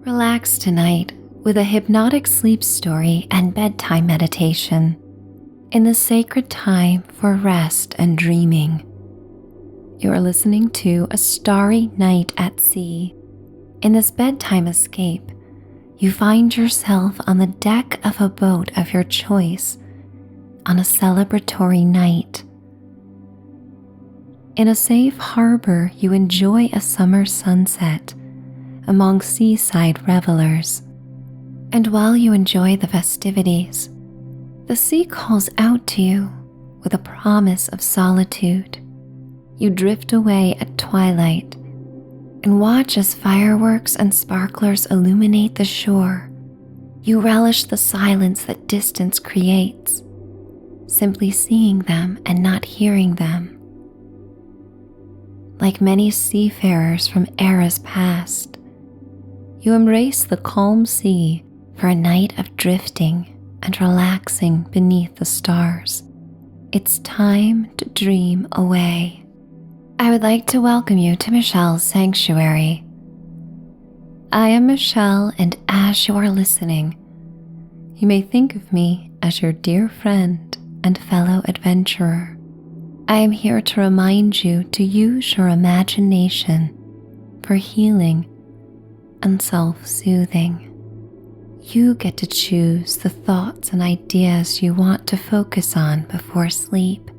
Relax tonight with a hypnotic sleep story and bedtime meditation in the sacred time for rest and dreaming. You are listening to A Starry Night at Sea. In this bedtime escape, you find yourself on the deck of a boat of your choice on a celebratory night. In a safe harbor, you enjoy a summer sunset among seaside revelers. And while you enjoy the festivities, the sea calls out to you with a promise of solitude. You drift away at twilight and watch as fireworks and sparklers illuminate the shore. You relish the silence that distance creates, simply seeing them and not hearing them. Like many seafarers from eras past, you embrace the calm sea for a night of drifting and relaxing beneath the stars. It's time to dream away. I would like to welcome you to Michelle's Sanctuary. I am Michelle, and as you are listening, you may think of me as your dear friend and fellow adventurer. I am here to remind you to use your imagination for healing and self-soothing. You get to choose the thoughts and ideas you want to focus on before sleep,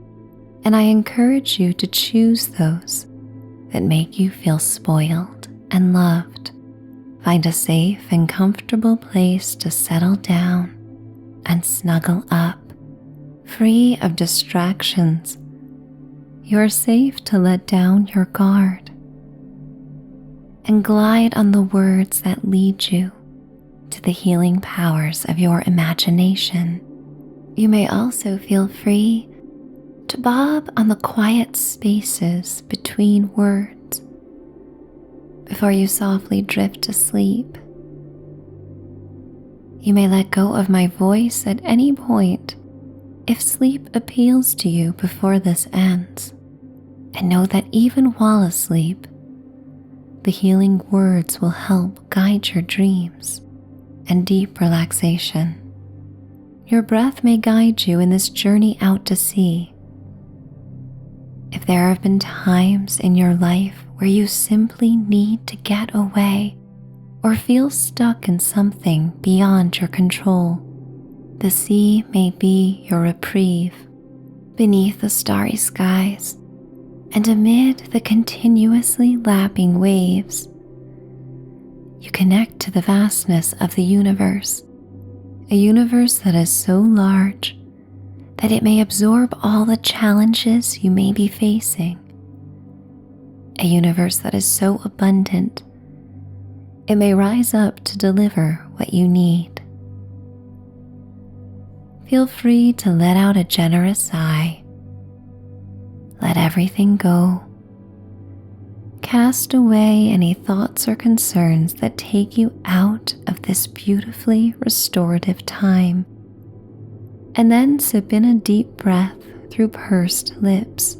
and I encourage you to choose those that make you feel spoiled and loved. Find a safe and comfortable place to settle down and snuggle up, free of distractions. You are safe to let down your guard and glide on the words that lead you to the healing powers of your imagination. You may also feel free to bob on the quiet spaces between words before you softly drift to sleep. You may let go of my voice at any point if sleep appeals to you before this ends, and know that even while asleep, the healing words will help guide your dreams and deep relaxation. Your breath may guide you in this journey out to sea. If there have been times in your life where you simply need to get away or feel stuck in something beyond your control, the sea may be your reprieve. Beneath the starry skies and amid the continuously lapping waves, you connect to the vastness of the universe, a universe that is so large that it may absorb all the challenges you may be facing, a universe that is so abundant it may rise up to deliver what you need. Feel free to let out a generous sigh. Let everything go. Cast away any thoughts or concerns that take you out of this beautifully restorative time. And then sip in a deep breath through pursed lips,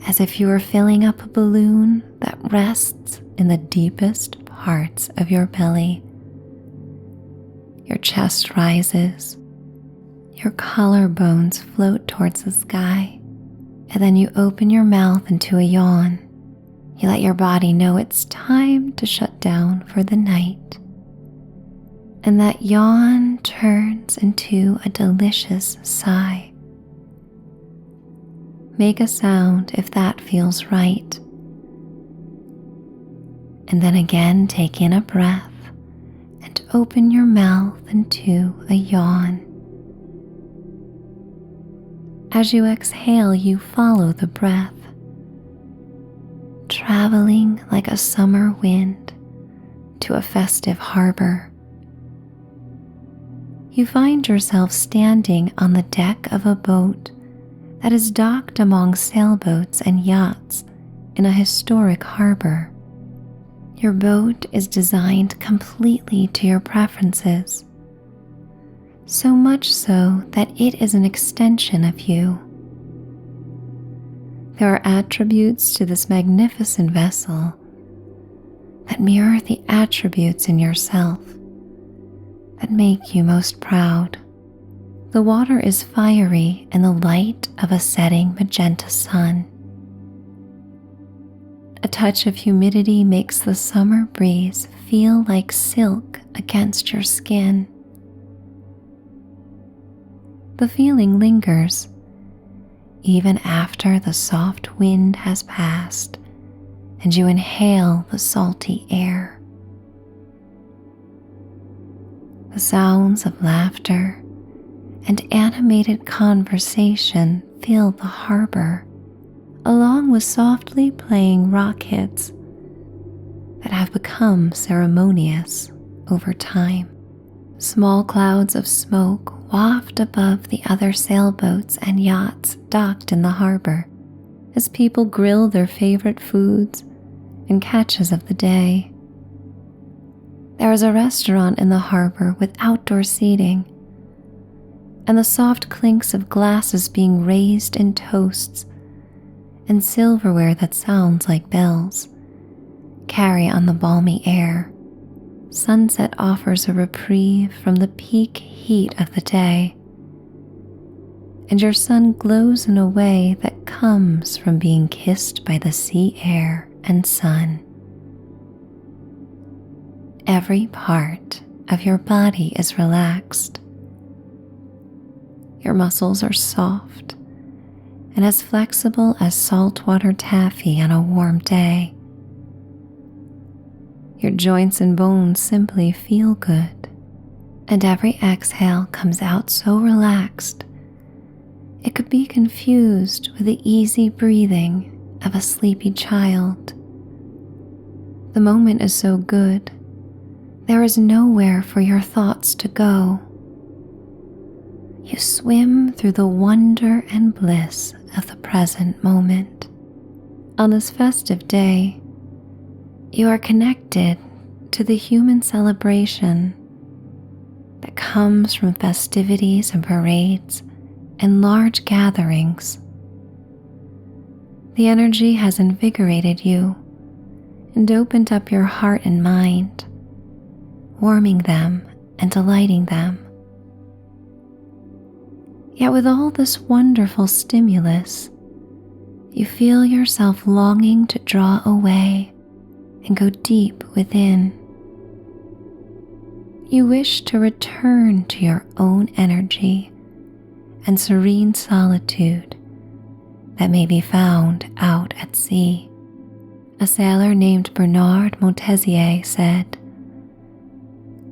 as if you were filling up a balloon that rests in the deepest parts of your belly. Your chest rises, your collarbones float towards the sky, and then you open your mouth into a yawn. You let your body know it's time to shut down for the night. And that yawn turns into a delicious sigh. Make a sound if that feels right. And then again take in a breath and open your mouth into a yawn. As you exhale, you follow the breath, traveling like a summer wind to a festive harbor. You find yourself standing on the deck of a boat that is docked among sailboats and yachts in a historic harbor. Your boat is designed completely to your preferences, so much so that it is an extension of you. There are attributes to this magnificent vessel that mirror the attributes in yourself that make you most proud. The water is fiery in the light of a setting magenta sun. A touch of humidity makes the summer breeze feel like silk against your skin. The feeling lingers even after the soft wind has passed and you inhale the salty air. The sounds of laughter and animated conversation fill the harbor, along with softly playing rock hits that have become ceremonious over time. Small clouds of smoke waft above the other sailboats and yachts docked in the harbor as people grill their favorite foods and catches of the day. There is a restaurant in the harbor with outdoor seating, and the soft clinks of glasses being raised in toasts and silverware that sounds like bells carry on the balmy air. Sunset offers a reprieve from the peak heat of the day, and your sun glows in a way that comes from being kissed by the sea air and sun. Every part of your body is relaxed. Your muscles are soft and as flexible as saltwater taffy on a warm day. Your joints and bones simply feel good, and every exhale comes out so relaxed it could be confused with the easy breathing of a sleepy child. The moment is so good, there is nowhere for your thoughts to go. You swim through the wonder and bliss of the present moment. On this festive day, you are connected to the human celebration that comes from festivities and parades and large gatherings. The energy has invigorated you and opened up your heart and mind, warming them and delighting them. Yet with all this wonderful stimulus, you feel yourself longing to draw away and go deep within. You wish to return to your own energy and serene solitude that may be found out at sea. A sailor named Bernard Montessier said,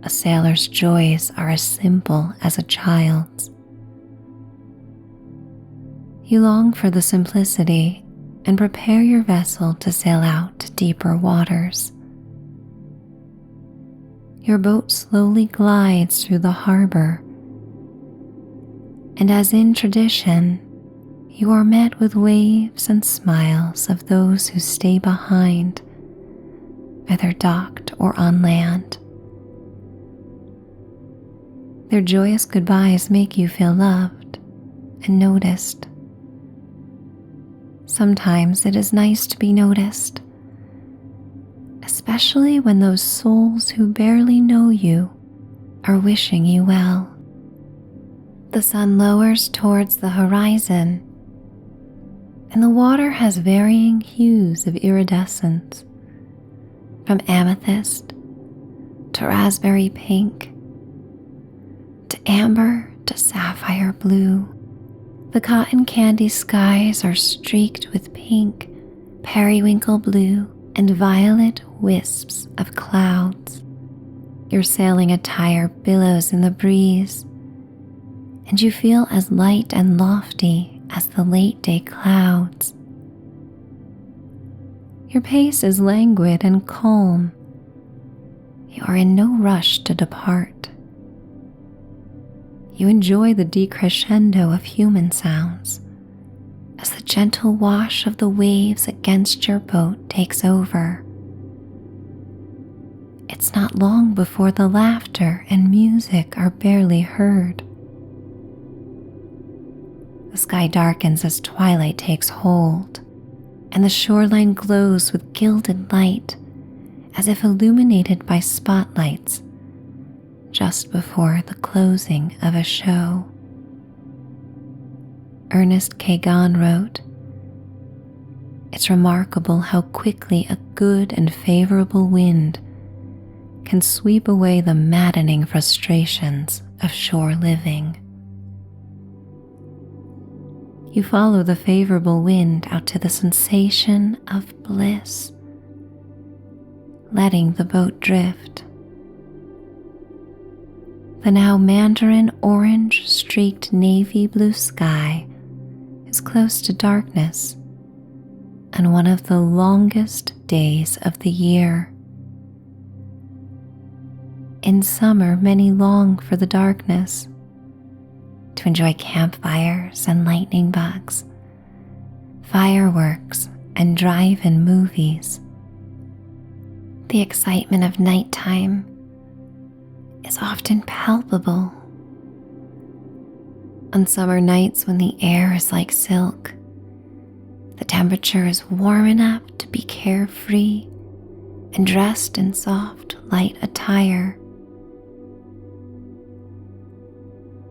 "A sailor's joys are as simple as a child's." You long for the simplicity and prepare your vessel to sail out to deeper waters. Your boat slowly glides through the harbor, and as in tradition, you are met with waves and smiles of those who stay behind, whether docked or on land. Their joyous goodbyes make you feel loved and noticed. Sometimes it is nice to be noticed, especially when those souls who barely know you are wishing you well. The sun lowers towards the horizon, and the water has varying hues of iridescence, from amethyst to raspberry pink to amber to sapphire blue. The cotton candy skies are streaked with pink, periwinkle blue, and violet wisps of clouds. Your sailing attire billows in the breeze, and you feel as light and lofty as the late-day clouds. Your pace is languid and calm. You are in no rush to depart. You enjoy the decrescendo of human sounds as the gentle wash of the waves against your boat takes over. It's not long before the laughter and music are barely heard. The sky darkens as twilight takes hold, and the shoreline glows with gilded light as if illuminated by spotlights just before the closing of a show. Ernest Kagan wrote, "It's remarkable how quickly a good and favorable wind can sweep away the maddening frustrations of shore living." You follow the favorable wind out to the sensation of bliss, letting the boat drift. The now mandarin orange streaked navy blue sky is close to darkness and one of the longest days of the year. In summer, many long for the darkness to enjoy campfires and lightning bugs, fireworks and drive-in movies. The excitement of nighttime is often palpable. On summer nights when the air is like silk, the temperature is warm enough to be carefree and dressed in soft, light attire.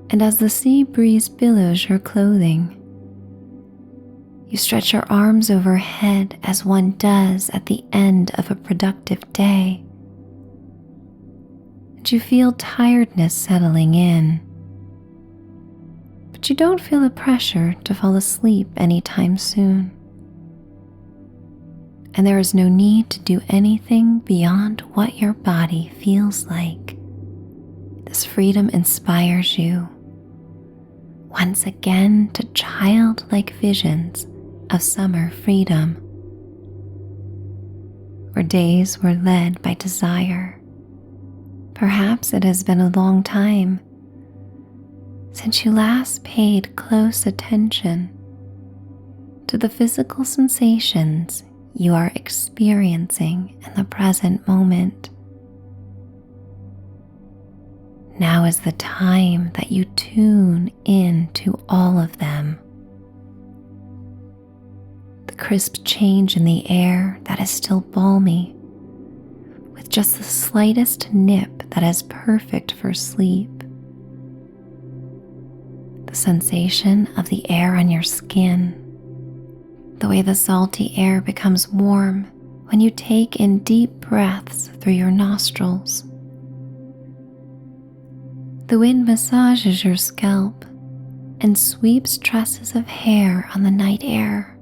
And as the sea breeze billows your clothing, you stretch your arms overhead as one does at the end of a productive day. And you feel tiredness settling in, but you don't feel the pressure to fall asleep anytime soon. And there is no need to do anything beyond what your body feels like. This freedom inspires you once again to childlike visions of summer freedom, where days were led by desire. Perhaps it has been a long time since you last paid close attention to the physical sensations you are experiencing in the present moment. Now is the time that you tune in to all of them. The crisp change in the air that is still balmy, with just the slightest nip that is perfect for sleep. The sensation of the air on your skin, the way the salty air becomes warm when you take in deep breaths through your nostrils. The wind massages your scalp and sweeps tresses of hair on the night air.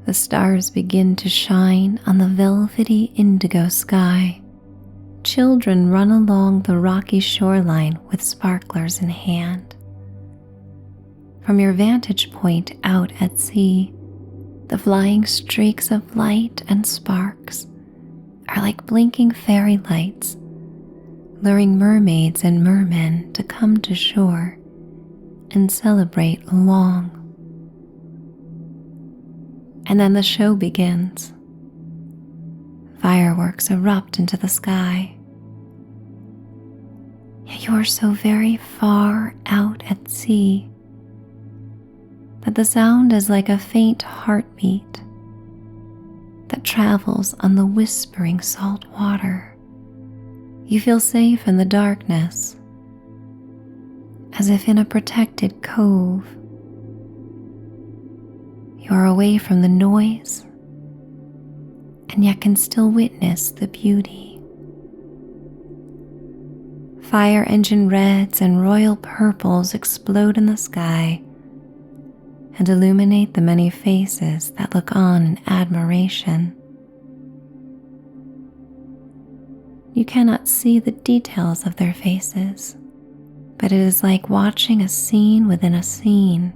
The stars begin to shine on the velvety indigo sky. Children run along the rocky shoreline with sparklers in hand. From your vantage point out at sea, the flying streaks of light and sparks are like blinking fairy lights, luring mermaids and mermen to come to shore and celebrate along. And then the show begins. Fireworks erupt into the sky. Yet you are so very far out at sea that the sound is like a faint heartbeat that travels on the whispering salt water. You feel safe in the darkness, as if in a protected cove. You are away from the noise, and yet can still witness the beauty. Fire engine reds and royal purples explode in the sky and illuminate the many faces that look on in admiration. You cannot see the details of their faces, but it is like watching a scene within a scene,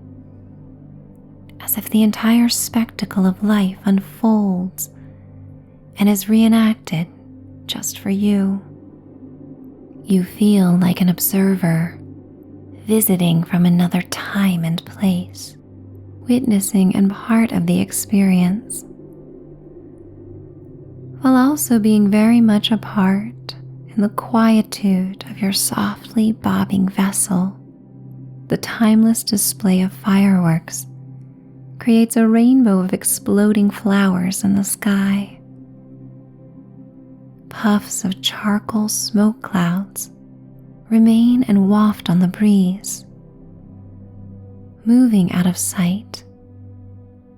as if the entire spectacle of life unfolds and is reenacted just for you. You feel like an observer, visiting from another time and place, witnessing and part of the experience, while also being very much a part in the quietude of your softly bobbing vessel. The timeless display of fireworks creates a rainbow of exploding flowers in the sky. puffs of charcoal smoke clouds remain and waft on the breeze, moving out of sight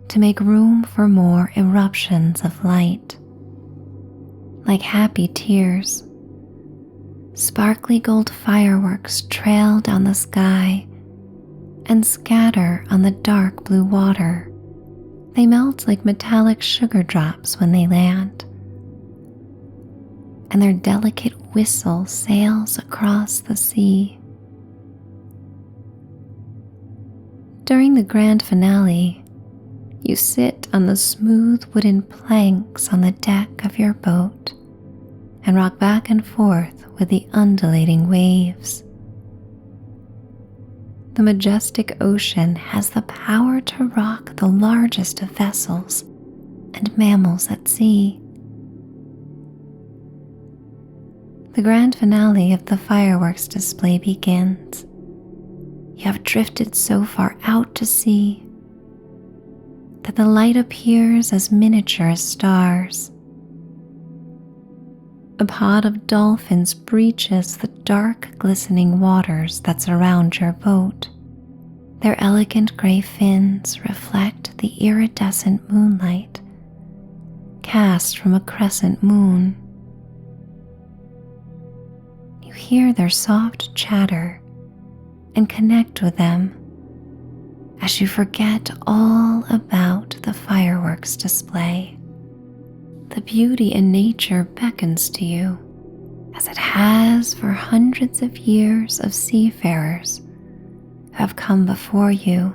to make room for more eruptions of light. Like happy tears, sparkly gold fireworks trail down the sky and scatter on the dark blue water. They melt like metallic sugar drops when they land, and their delicate whistle sails across the sea. During the grand finale, you sit on the smooth wooden planks on the deck of your boat and rock back and forth with the undulating waves. The majestic ocean has the power to rock the largest of vessels and mammals at sea. The grand finale of the fireworks display begins. You have drifted so far out to sea that the light appears as miniature stars. A pod of dolphins breaches the dark, glistening waters that surround your boat. Their elegant gray fins reflect the iridescent moonlight cast from a crescent moon. You hear their soft chatter and connect with them as you forget all about the fireworks display. The beauty in nature beckons to you, as it has for hundreds of years of seafarers who have come before you.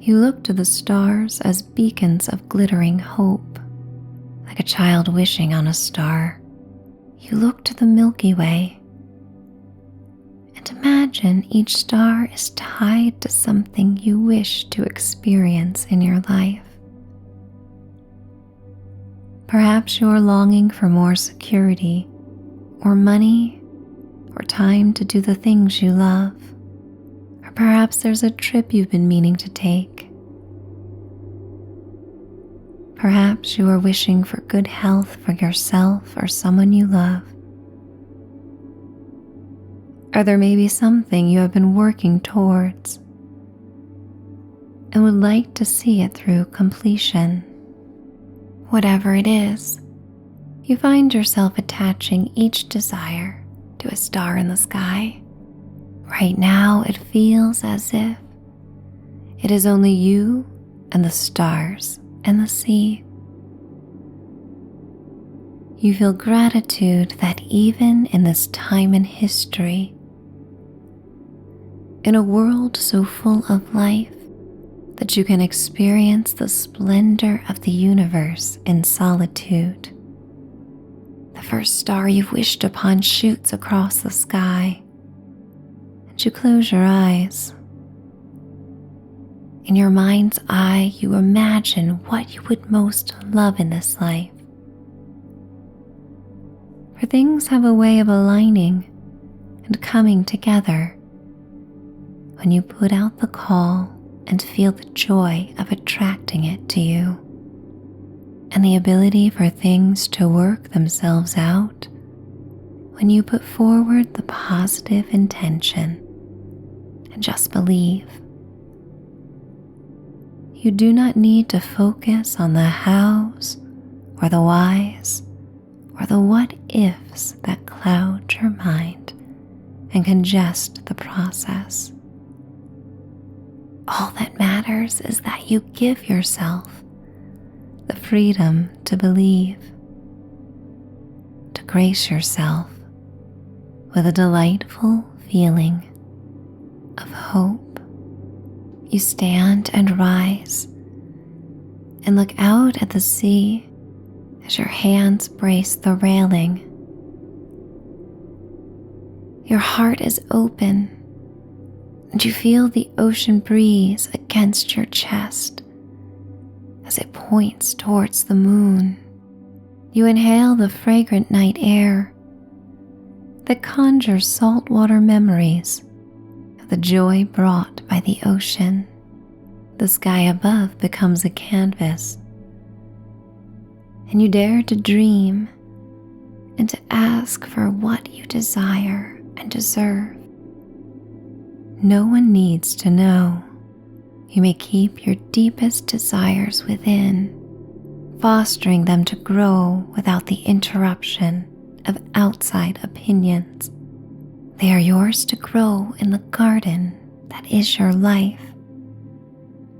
You look to the stars as beacons of glittering hope, like a child wishing on a star. You look to the Milky Way and imagine each star is tied to something you wish to experience in your life. Perhaps you are longing for more security, or money, or time to do the things you love. Or perhaps there's a trip you've been meaning to take. Perhaps you are wishing for good health for yourself or someone you love. Or there may be something you have been working towards and would like to see it through completion. Whatever it is, you find yourself attaching each desire to a star in the sky. Right now, it feels as if it is only you and the stars and the sea. You feel gratitude that even in this time in history, in a world so full of life, that you can experience the splendor of the universe in solitude. The first star you've wished upon shoots across the sky, and you close your eyes. In your mind's eye, you imagine what you would most love in this life. For things have a way of aligning and coming together when you put out the call and feel the joy of attracting it to you, and the ability for things to work themselves out when you put forward the positive intention and just believe. You do not need to focus on the hows or the whys or the what ifs that cloud your mind and congest the process. All that matters is that you give yourself the freedom to believe, to grace yourself with a delightful feeling of hope. You stand and rise and look out at the sea as your hands brace the railing. Your heart is open, and you feel the ocean breeze against your chest as it points towards the moon. You inhale the fragrant night air that conjures saltwater memories of the joy brought by the ocean. The sky above becomes a canvas, and you dare to dream and to ask for what you desire and deserve. No one needs to know. You may keep your deepest desires within, fostering them to grow without the interruption of outside opinions. They are yours to grow in the garden that is your life.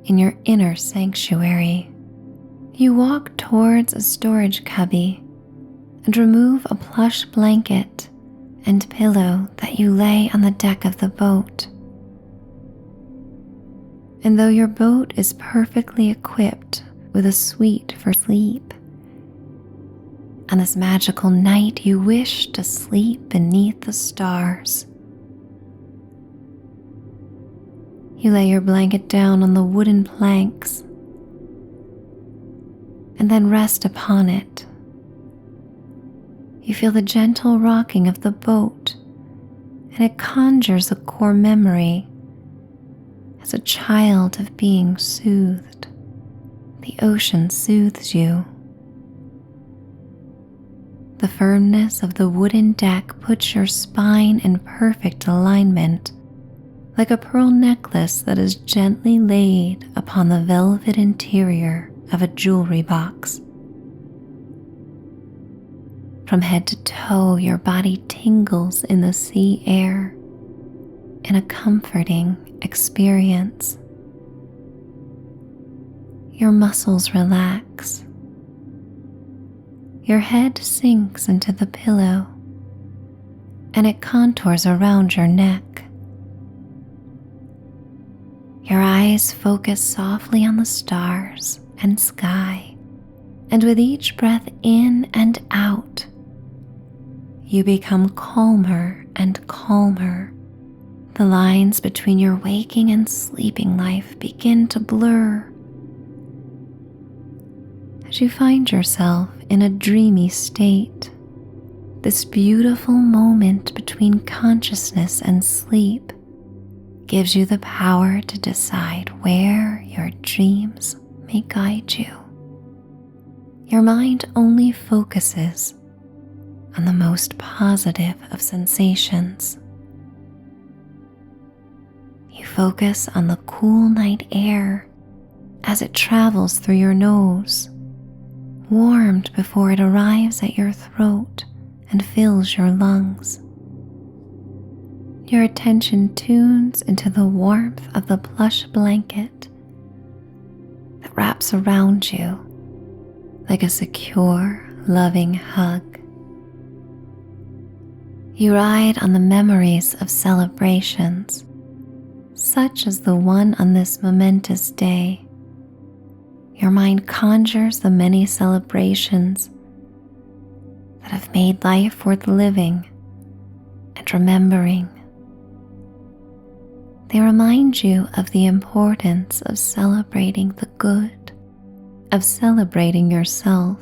In your inner sanctuary, you walk towards a storage cubby and remove a plush blanket and pillow that you lay on the deck of the boat. And though your boat is perfectly equipped with a suite for sleep, on this magical night you wish to sleep beneath the stars. You lay your blanket down on the wooden planks and then rest upon it. You feel the gentle rocking of the boat, and it conjures a core memory as a child of being soothed. The ocean soothes you. The firmness of the wooden deck puts your spine in perfect alignment, like a pearl necklace that is gently laid upon the velvet interior of a jewelry box. From head to toe, your body tingles in the sea air in a comforting experience. Your muscles relax. Your head sinks into the pillow, and it contours around your neck. Your eyes focus softly on the stars and sky, and with each breath in and out, you become calmer and calmer. The lines between your waking and sleeping life begin to blur as you find yourself in a dreamy state. This beautiful moment between consciousness and sleep gives you the power to decide where your dreams may guide you. Your mind only focuses on the most positive of sensations. You focus on the cool night air as it travels through your nose, warmed before it arrives at your throat and fills your lungs. Your attention tunes into the warmth of the plush blanket that wraps around you like a secure, loving hug. You ride on the memories of celebrations, such as the one on this momentous day. Your mind conjures the many celebrations that have made life worth living and remembering. They remind you of the importance of celebrating the good, of celebrating yourself.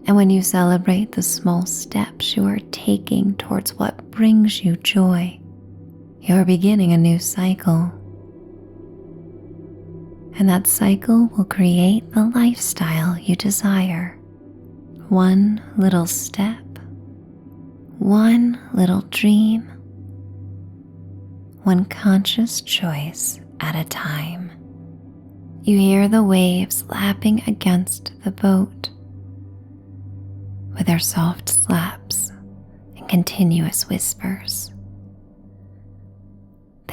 And when you celebrate the small steps you are taking towards what brings you joy, you are beginning a new cycle. And that cycle will create the lifestyle you desire. One little step, one little dream, one conscious choice at a time. You hear the waves lapping against the boat with their soft slaps and continuous whispers.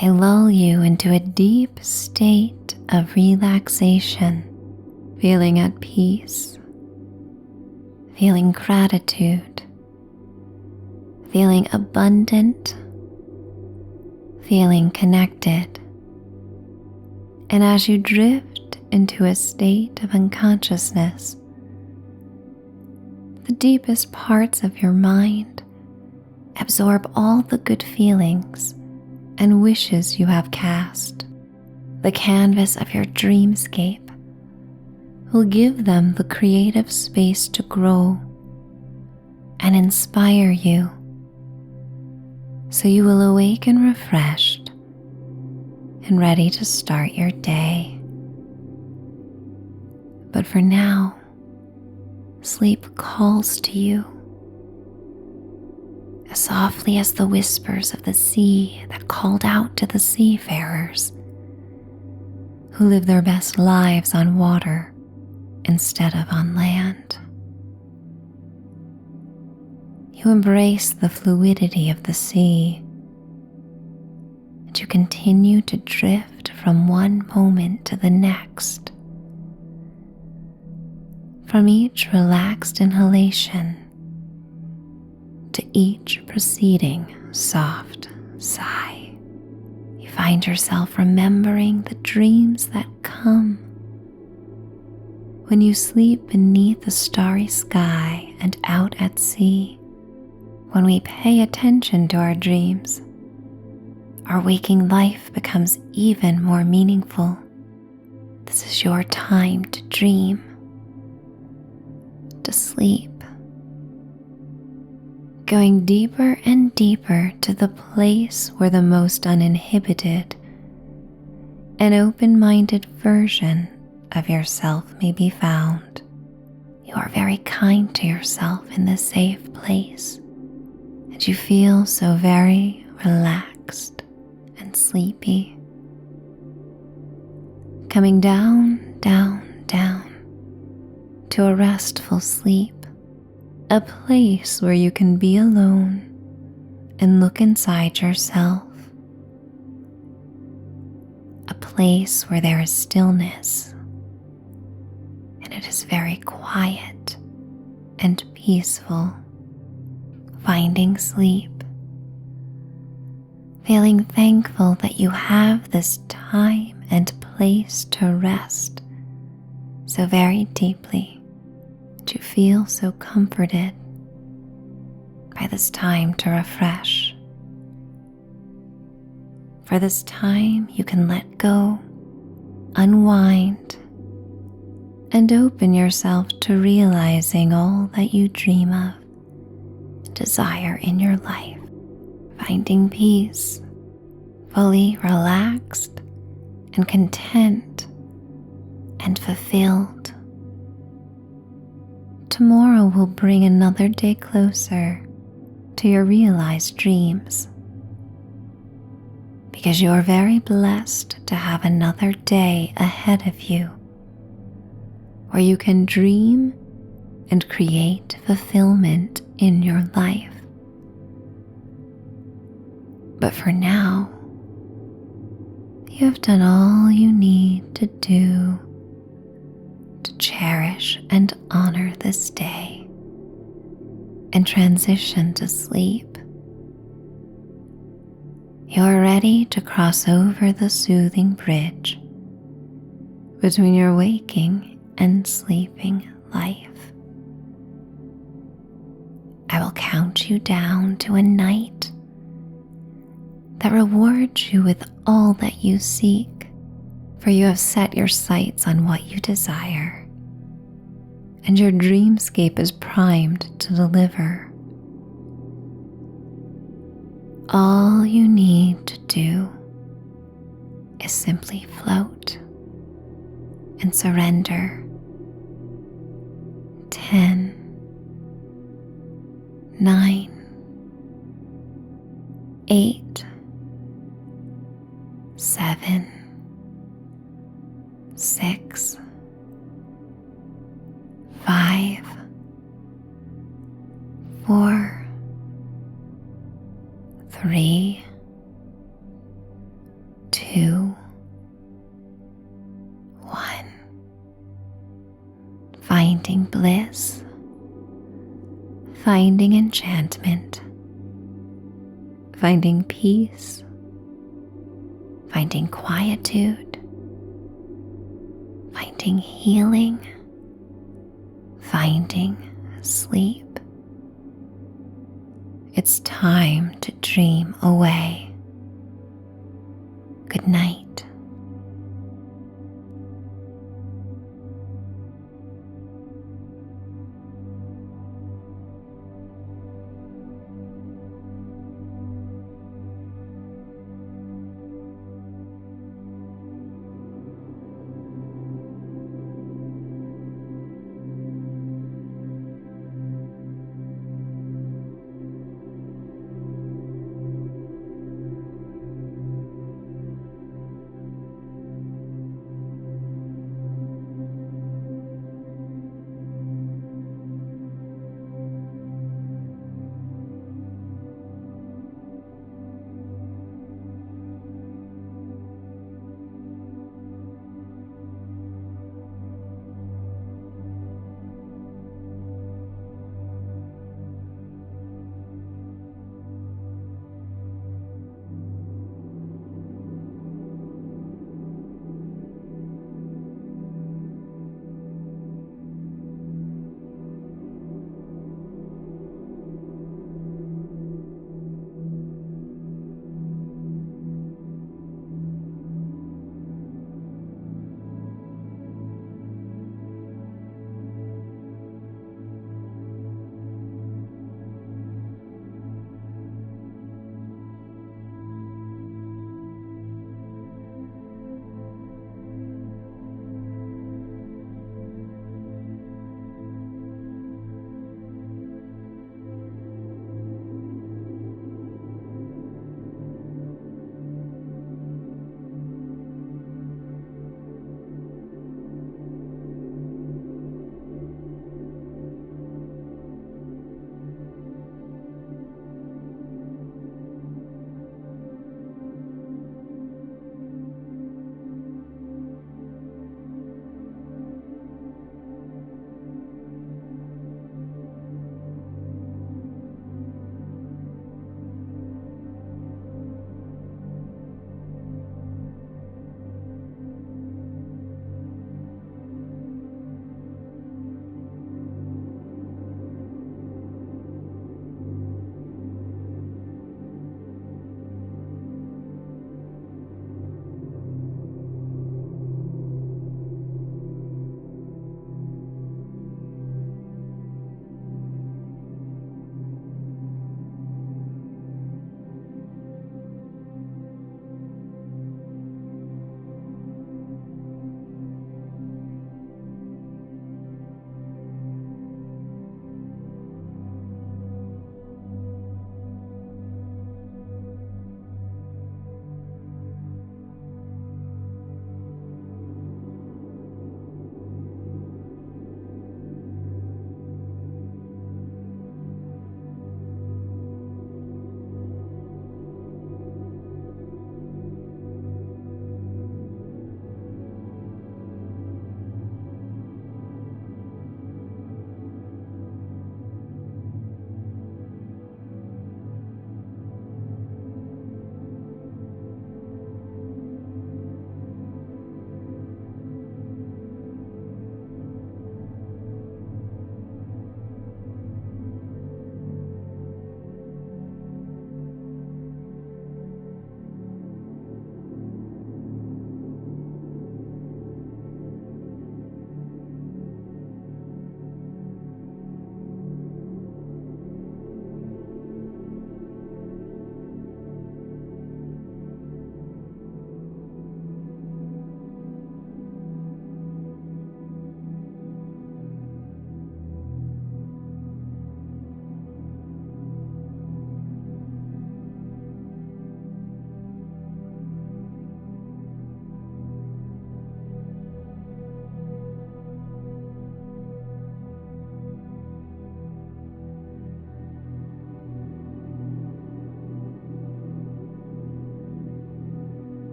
They lull you into a deep state of relaxation, feeling at peace, feeling gratitude, feeling abundant, feeling connected. And as you drift into a state of unconsciousness, the deepest parts of your mind absorb all the good feelings and wishes you have cast. The canvas of your dreamscape will give them the creative space to grow and inspire you, so you will awaken refreshed and ready to start your day. But for now, sleep calls to you as softly as the whispers of the sea that called out to the seafarers who live their best lives on water instead of on land. You embrace the fluidity of the sea, and you continue to drift from one moment to the next. From each relaxed inhalation to each preceding soft sigh, you find yourself remembering the dreams that come when you sleep beneath the starry sky and out at sea. When we pay attention to our dreams, our waking life becomes even more meaningful. This is your time to dream, to sleep, going deeper and deeper to the place where the most uninhibited and open-minded version of yourself may be found. You are very kind to yourself in this safe place, and you feel so very relaxed and sleepy. Coming down, down, down to a restful sleep, a place where you can be alone and look inside yourself, a place where there is stillness and it is very quiet and peaceful. Finding sleep, feeling thankful that you have this time and place to rest so very deeply, that you feel so comforted by this time to refresh. For this time you can let go, unwind, and open yourself to realizing all that you dream of, desire in your life, finding peace, fully relaxed and content and fulfilled. Tomorrow will bring another day closer to your realized dreams, because you are very blessed to have another day ahead of you where you can dream and create fulfillment in your life. But for now, you have done all you need to do to cherish and honor this day and transition to sleep. You are ready to cross over the soothing bridge between your waking and sleeping life. I will count you down to a night that rewards you with all that you seek, for you have set your sights on what you desire, and your dreamscape is primed to deliver. All you need to do is simply float and surrender. 10, 9, 8, 7, 6, 5, 4, 3, 2, 1. Finding bliss, finding enchantment, finding peace, finding quietude, finding healing, finding sleep. It's time to dream away. Good night.